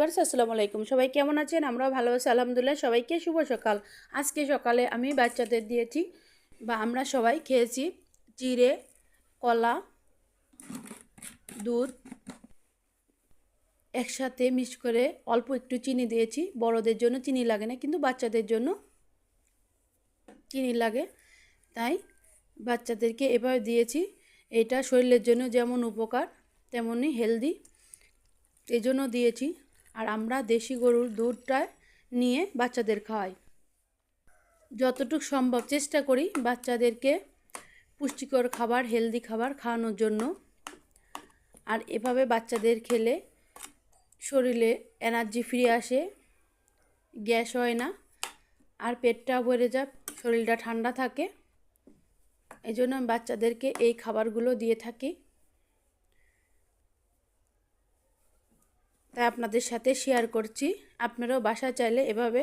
Viewers আসসালামু আলাইকুম। সবাই কেমন আছেন? আমরাও ভালো আছি আলহামদুলিল্লাহ। সবাইকে শুভ সকাল। আজকে সকালে আমি বাচ্চাদের দিয়েছি বা আমরা সবাই খেয়েছি চিড়ে, কলা, দুধ একসাথে মিক্স করে অল্প একটু চিনি দিয়েছি। বড়দের জন্য চিনি লাগে না, কিন্তু বাচ্চাদের জন্য চিনি লাগে, তাই বাচ্চাদেরকে এভাবে দিয়েছি। এটা শরীরের জন্য যেমন উপকার তেমনি হেলদি, এই জন্য দিয়েছি। আর আমরা দেশি গরুর দুধটা নিয়ে বাচ্চাদের খাওয়াই। যতটুকু সম্ভব চেষ্টা করি বাচ্চাদেরকে পুষ্টিকর খাবার, হেলদি খাবার খাওয়ানোর জন্য। আর এভাবে বাচ্চাদের খেলে শরীরে এনার্জি ফিরে আসে, গ্যাস হয় না, আর পেটটা ভরে যায়, শরীরটা ঠান্ডা থাকে। এই জন্য আমি বাচ্চাদেরকে এই খাবারগুলো দিয়ে থাকি। তাই আপনাদের সাথে শেয়ার করছি। আপনারাও বাসায় চাইলে এভাবে